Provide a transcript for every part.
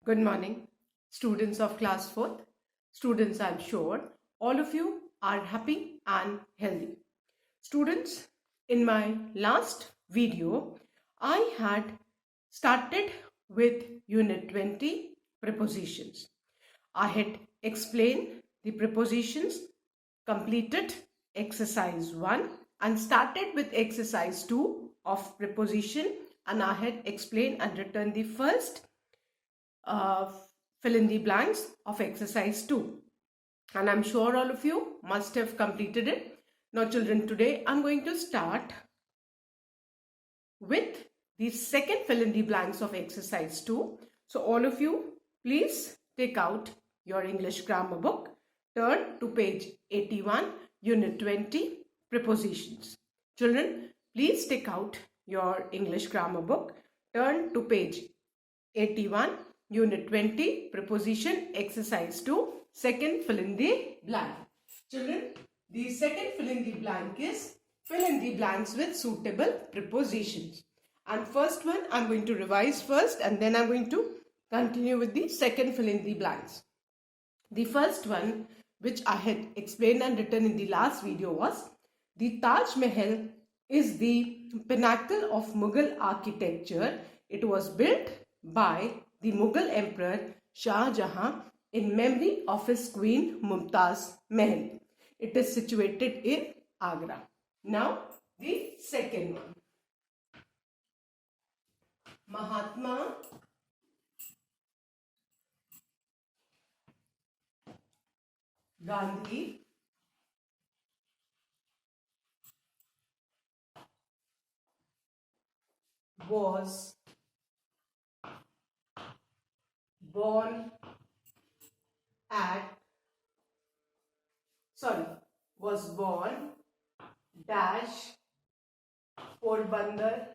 Good morning, students of class 4th. Students, I'm sure all of you are happy and healthy. Students, in my last video, I had started with Unit 20 prepositions. I had explained the prepositions, completed exercise 1 and started with exercise 2 of preposition, and I had explained and written the first fill in the blanks of exercise 2, and I'm sure all of you must have completed it. Now children, today I'm going to start with the second fill in the blanks of exercise 2. So all of you, please take out your English grammar book, turn to page 81, unit 20, prepositions. Children, please take out your English grammar book, turn to page 81, unit 20, preposition, exercise 2, second fill in the blank. Children, the second fill in the blank is fill in the blanks with suitable prepositions. And first one I'm going to revise first, and then I'm going to continue with the second fill in the blanks. The first one, which I had explained and written in the last video, was the Taj Mahal is the pinnacle of Mughal architecture. It was built by the Mughal Emperor Shah Jahan in memory of his queen Mumtaz Mahal. It is situated in Agra. Now the second one. Mahatma Gandhi was born dash Porbandar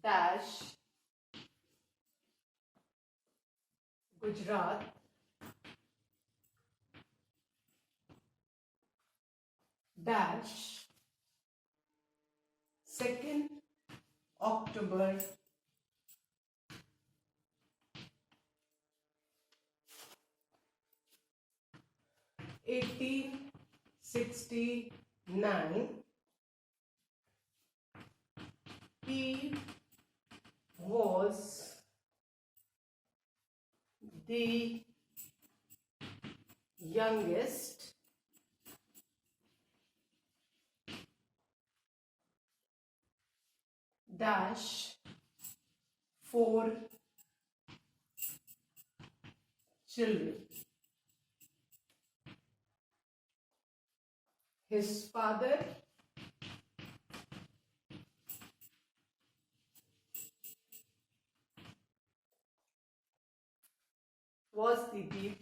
dash Gujarat dash 2nd October 1869. He was the youngest dash 4 children. His father was the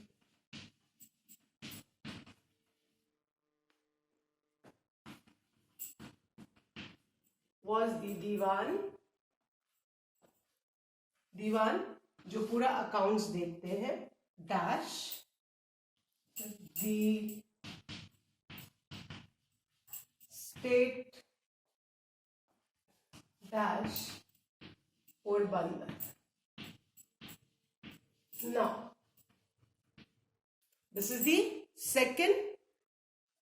दीवान जो पूरा accounts देखते हैं, dash the state dash Porbandar. Now, this is the second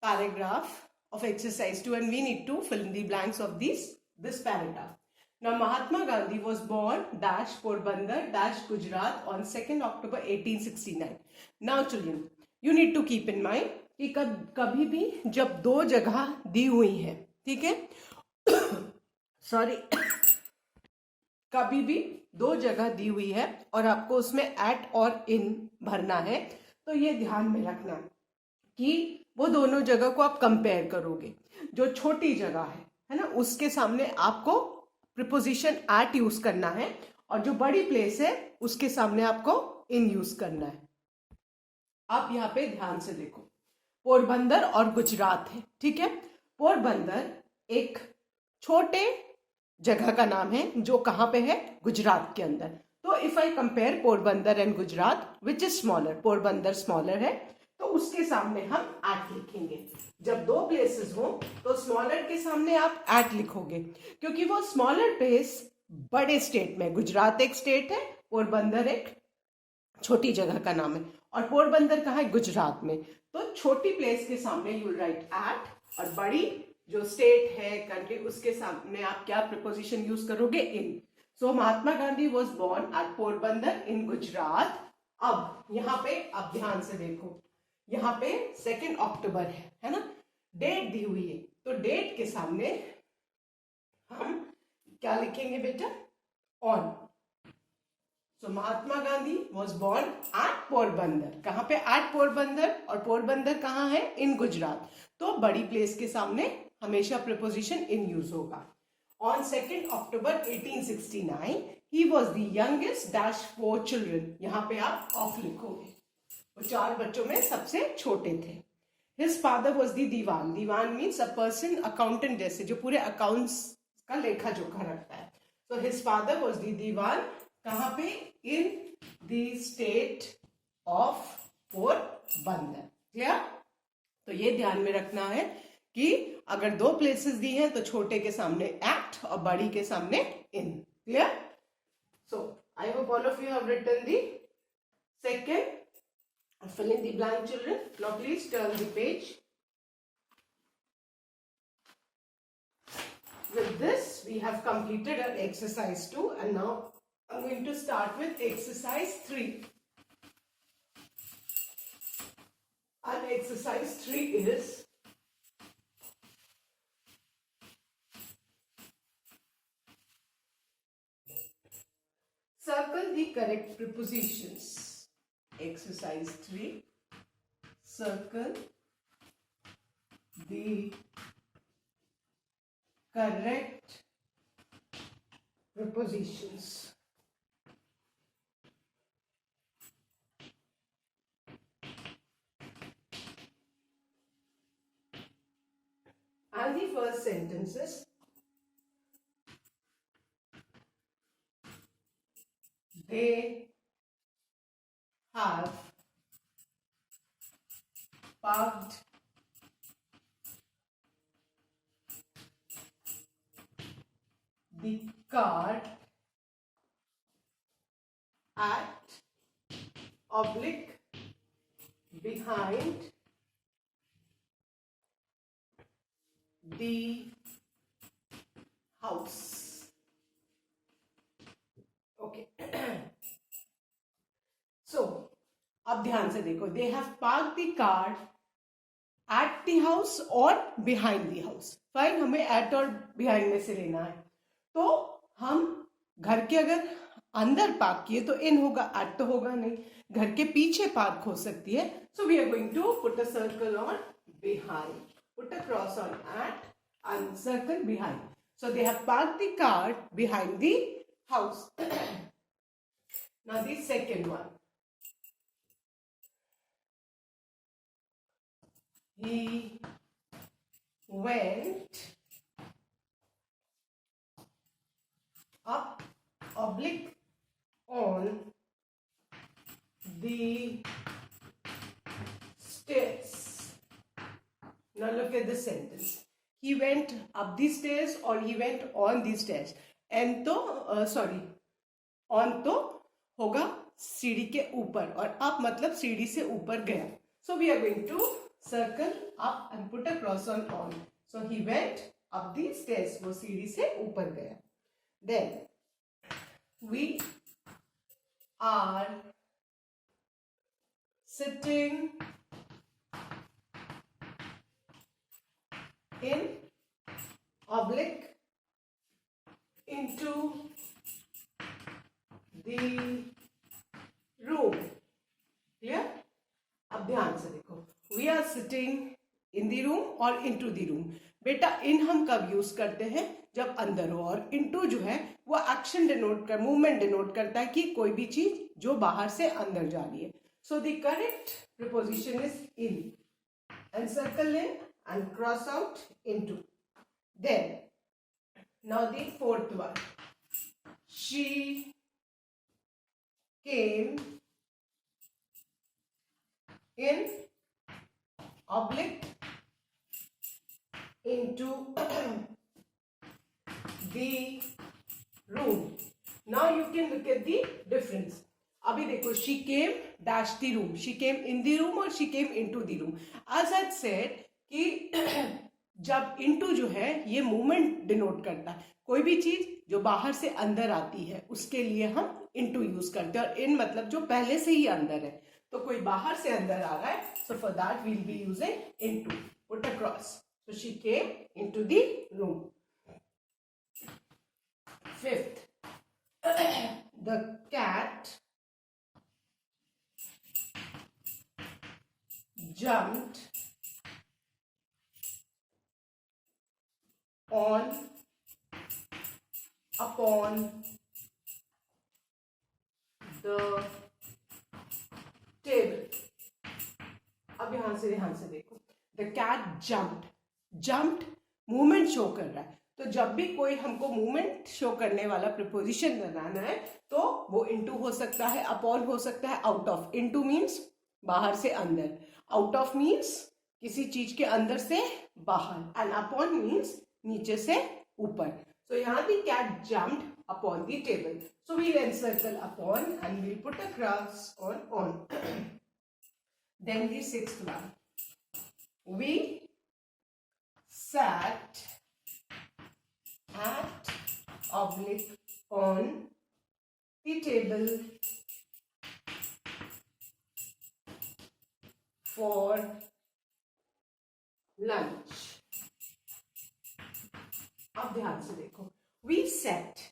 paragraph of exercise 2, and we need to fill in the blanks of this paragraph. Now, Mahatma Gandhi was born dash Porbandar dash Gujarat on 2nd October 1869. Now, children, you need to keep in mind कि कभी भी जब दो जगह दी हुई है, ठीक है, सॉरी, कभी भी दो जगह दी हुई है और आपको उसमें एट और इन भरना है, तो ये ध्यान में रखना कि वो दोनों जगह को आप कंपेयर करोगे. जो छोटी जगह है ना, उसके सामने आपको प्रीपोजिशन एट यूज करना है, और जो बड़ी प्लेस है उसके सामने आपको इन यूज करना है. आप यहाँ पे ध्यान से देखो, पोरबंदर और गुजरात है, ठीक है. पोरबंदर एक छोटे जगह का नाम है जो कहाँ पे है, गुजरात के अंदर. तो if I compare Porbandar and Gujarat, which is smaller, Porbandar smaller है, तो उसके सामने हम एट लिखेंगे। जब दो प्लेसेस हो तो स्मॉलर के सामने आप एट लिखोगे, क्योंकि वो स्मॉलर प्लेस बड़े स्टेट में, गुजरात एक स्टेट है, पोरबंदर एक छोटी जगह का नाम है, और पोरबंदर कहाँ है? गुजरात में। तो छोटी प्लेस के सामने यू राइट एट, और बड़ी जो स्टेट है, कंट्री, उसके सामने आप क्या प्रिपोजिशन यूज करोगे? In. So Mahatma Gandhi was born at Porbandar in Gujarat. अब यहाँ पे आप ध्यान से देखो, यहाँ पे 2 अक्टूबर है ना, डेट दी हुई है, तो डेट के सामने हम क्या लिखेंगे बेटा? On. So Mahatma Gandhi was born at Porbandar. कहाँ पे? एट पोरबंदर, और पोरबंदर कहाँ है? इन गुजरात। तो बड़ी प्लेस के सामने हमेशा प्रिपोजिशन इन यूज होगा। On 2 October 1869 he was the youngest dash 4 children. यहाँ पे आप ऑफ लिखोगे, वो 4 बच्चों में सबसे छोटे थे। His father was the Dewan. Dewan means a person, accountant जैसे, जो पूरे अकाउंट्स का लेखा जोखा रखता है। So his father was the Dewan. कहाँ पे? In the state of Porbandar. Clear? तो ये ध्यान में रखना है कि अगर 2 प्लेसेस दी हैं तो छोटे के सामने एट और बड़ी के सामने in. Clear? So I hope all of you have written the second. Fill in the blank, children. Now please turn the page. With this, we have completed our exercise 2, and now I'm going to start with exercise 3. And exercise 3 is circle the correct prepositions. Exercise 3. Circle the correct prepositions. And the first sentence is, they have parked the car at oblique behind the house. Okay. So अब ध्यान से देखो, they have park the car at the house और behind the house. Fine, हमें eight और behind में से लेना है। तो हम घर के अगर अंदर पार्क किए तो इन होगा, एट तो होगा नहीं। घर के पीछे पार्क हो सकती है, so we are going to put a circle on behind, put a cross on at and circle behind. So they have parked the car behind the house. Now the second one. He went up oblique on the stairs. Now look at the sentence. He went up the stairs or he went on the stairs. And तो on तो होगा सीढ़ी के ऊपर, और up मतलब सीढ़ी से ऊपर गया. So we are going to circle up and put a cross on. So he went up the stairs. वो सीढ़ी से ऊपर गया. Then we are sitting in oblique into the room. Clear? अब ध्यान से देखो, we are sitting in the room और into the room. बेटा इन हम कब यूज करते हैं? जब अंदर हो, और into जो है वो एक्शन डिनोट कर, मूवमेंट डिनोट करता है कि कोई भी चीज जो बाहर से अंदर जा रही है. So the correct preposition is in, and circle in and cross out into. Then now the fourth one. She came in oblique into the room. Now you can look at the difference. अभी देखो, she came dash the room, she came in the room और she came into the room. As I said कि जब into जो है ये movement denote करता है. कोई भी चीज जो बाहर से अंदर आती है उसके लिए हम into यूज करते हैं, और in मतलब जो पहले से ही अंदर है. तो कोई बाहर से अंदर आ रहा है, so for that we'll be using into. Put across. So she came into the room. Fifth, the cat jumped upon the table. अब यहां से देखो, the cat jumped movement show कर रहा है. तो जब भी कोई हमको मूवमेंट शो करने वाला प्रीपोजिशन बनाना है तो वो इनटू हो सकता है, अपॉन हो सकता है, आउट ऑफ. इनटू मीन्स बाहर से अंदर, आउट ऑफ मीन्स किसी चीज के अंदर से बाहर, एंड अपॉन मीन्स नीचे से ऊपर. सो यहाँ the cat jumped upon the table. So we'll encircle upon and we'll put a cross on. Then the sixth one, we sat at oblique on the table for lunch. अब ध्यान से देखो, we sat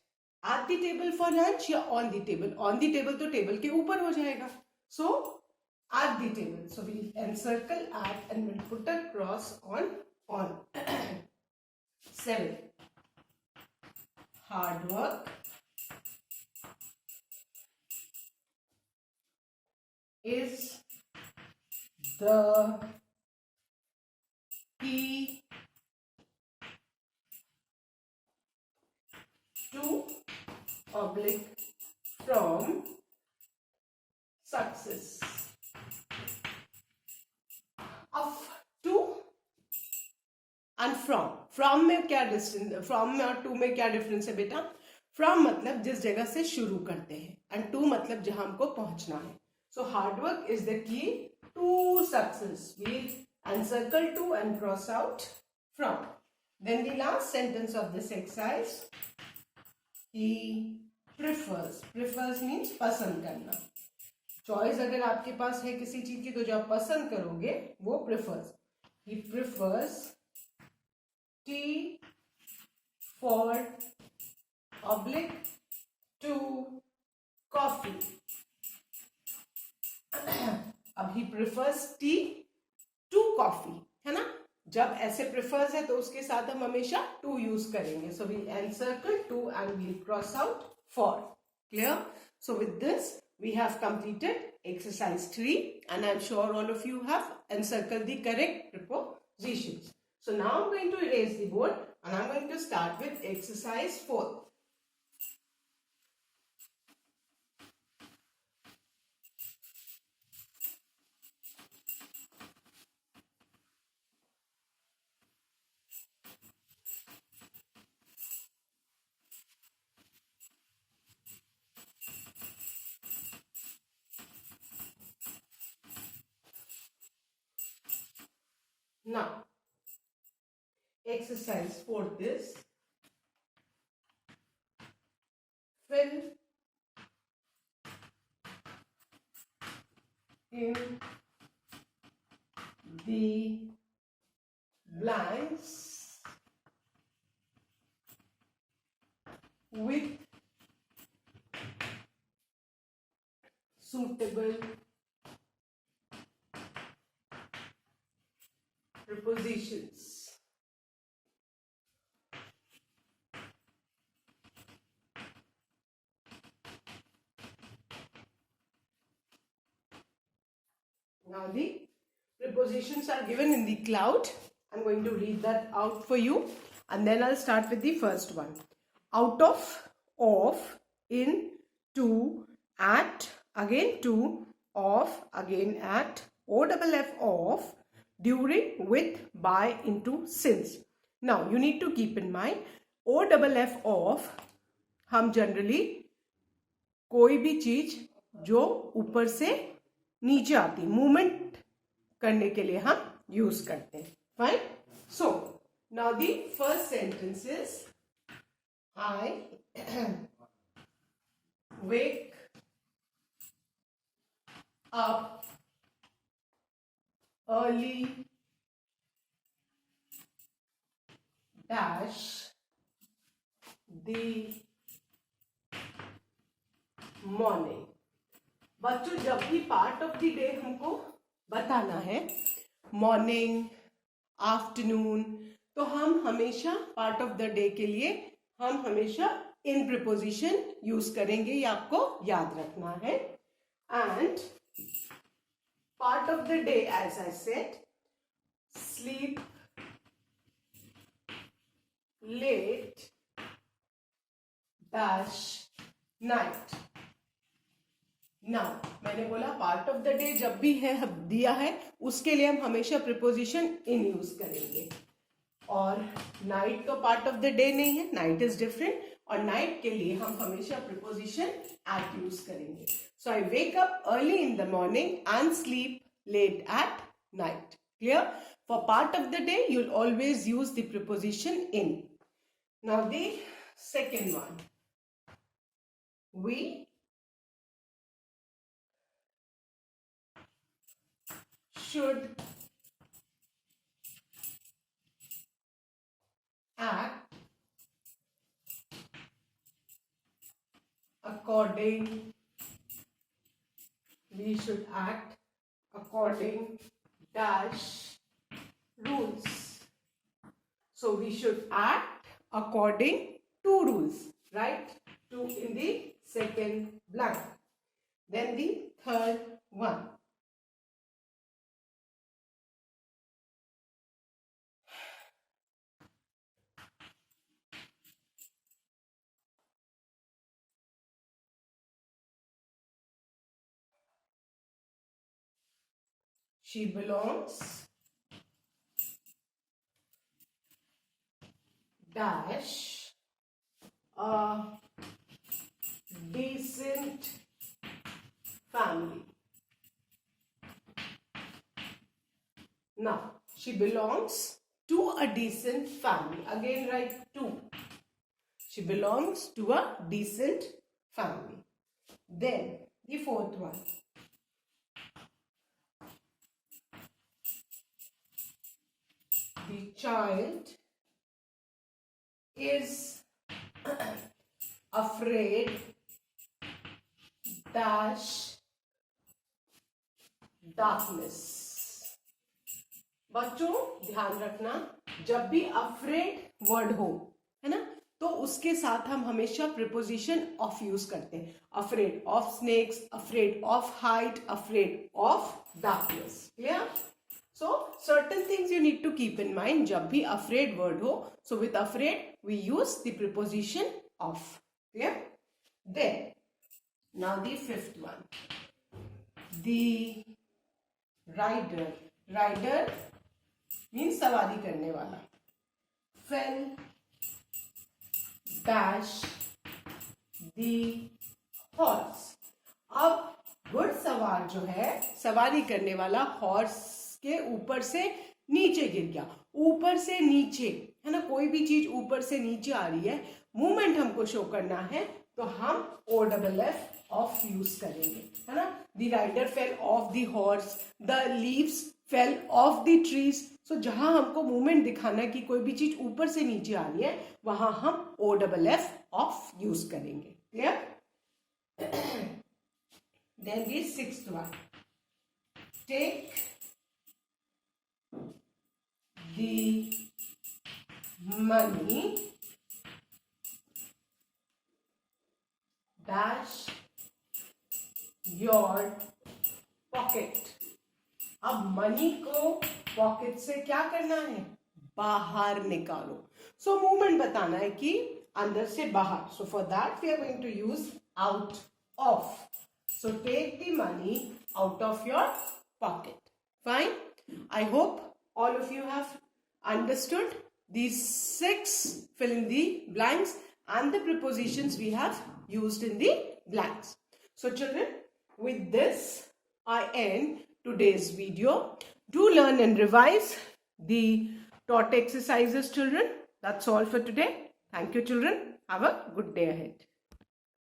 at the table for lunch या on the table. On the table तो table के ऊपर हो जाएगा. So at the table. So we encircle at and we'll put a cross on. 7, hard work is the key to oblique from success. Of to and from में क्या distance, from में और to में क्या डिफरेंस है बेटा? from मतलब जिस जगह से शुरू करते हैं, and to मतलब जहां हमको पहुंचना है. So hard work is the key to success. We'll encircle to and cross out from. Then the last sentence of this exercise, he prefers. Prefers means पसंद करना. चॉइस अगर आपके पास है किसी चीज की तो जो आप पसंद करोगे वो prefers. He prefers tea for oblique to coffee. अब he prefers tea to coffee, है ना? जब ऐसे prefers है तो उसके साथ हम हमेशा to यूज करेंगे. So we encircle to and we'll cross out for. Clear? So with this we have completed exercise 3 and I'm sure all of you have encircled the correct prepositions. So now I'm going to erase the board and I'm going to start with exercise 4. Now, exercise 4 is fill in the blanks with suitable prepositions. Now the prepositions are given in the cloud. I'm going to read that out for you and then I'll start with the first one. Out of, in, to, at, again to, of, again at, O double F of, during, with, by, into, since. Now you need to keep in mind OFF of हम generally कोई भी चीज जो ऊपर से नीचे आती movement करने के लिए हम यूज करते हैं. Fine. So now the first sentence is I wake up early dash the morning. बच्चों जब भी पार्ट ऑफ द डे हमको बताना है, मॉर्निंग, आफ्टरनून, तो हम हमेशा पार्ट ऑफ द डे के लिए हम हमेशा इन प्रीपोजिशन यूज करेंगे. ये आपको याद रखना है. And part of the day as I said, sleep late dash night. Now मैंने बोला पार्ट ऑफ द डे जब भी है दिया है उसके लिए हम हमेशा प्रीपोजिशन इन यूज करेंगे. और नाइट तो पार्ट ऑफ द डे नहीं है, नाइट इज डिफरेंट. और नाइट के लिए हम हमेशा प्रीपोजिशन एट यूज करेंगे. So I wake up early in the morning and sleep late at night. Clear? For part of the day you will always use the preposition in. Now the second one, we should act according, we should act according dash rules. So we should act according to rules, right? To in the second blank. Then the third one, she belongs dash a decent family. Now she belongs to a decent family. Again write to. She belongs to a decent family. Then the fourth one, the child is afraid dash darkness. बच्चों ध्यान रखना, जब भी afraid word हो, है ना, तो उसके साथ हम हमेशा प्रीपोजिशन ऑफ यूज करते हैं. Afraid of snakes, afraid of height, afraid of darkness. Clear? So certain things you need to keep in mind जब भी afraid word हो. So with afraid we use the preposition of. Clear? Then now the fifth one, the rider. Rider means सवारी करने वाला. Fell dash the horse. अब घुड़सवार जो है, सवारी करने वाला, हॉर्स के ऊपर से नीचे गिर गया. ऊपर से नीचे, है ना, कोई भी चीज ऊपर से नीचे आ रही है, मूवमेंट हमको शो करना है, तो हम OFF ऑफ यूज करेंगे, है ना. The rider fell off the horse, the leaves fell off the trees. So जहां हमको मूवमेंट दिखाना है कि कोई भी चीज ऊपर से नीचे आ रही है, वहां हम OFF ऑफ यूज करेंगे. Clear? Then the sixth one, take the money dash your pocket. अब मनी को पॉकेट से क्या करना है? बाहर निकालो. सो मूवमेंट बताना है कि अंदर से बाहर. So for that we are going to use out of. So take the money out of your pocket. Fine. I hope all of you have understood these 6 fill in the blanks and the prepositions we have used in the blanks. So children, with this I end today's video. Do learn and revise the taught exercises, children. That's all for today. Thank you, children. Have a good day ahead.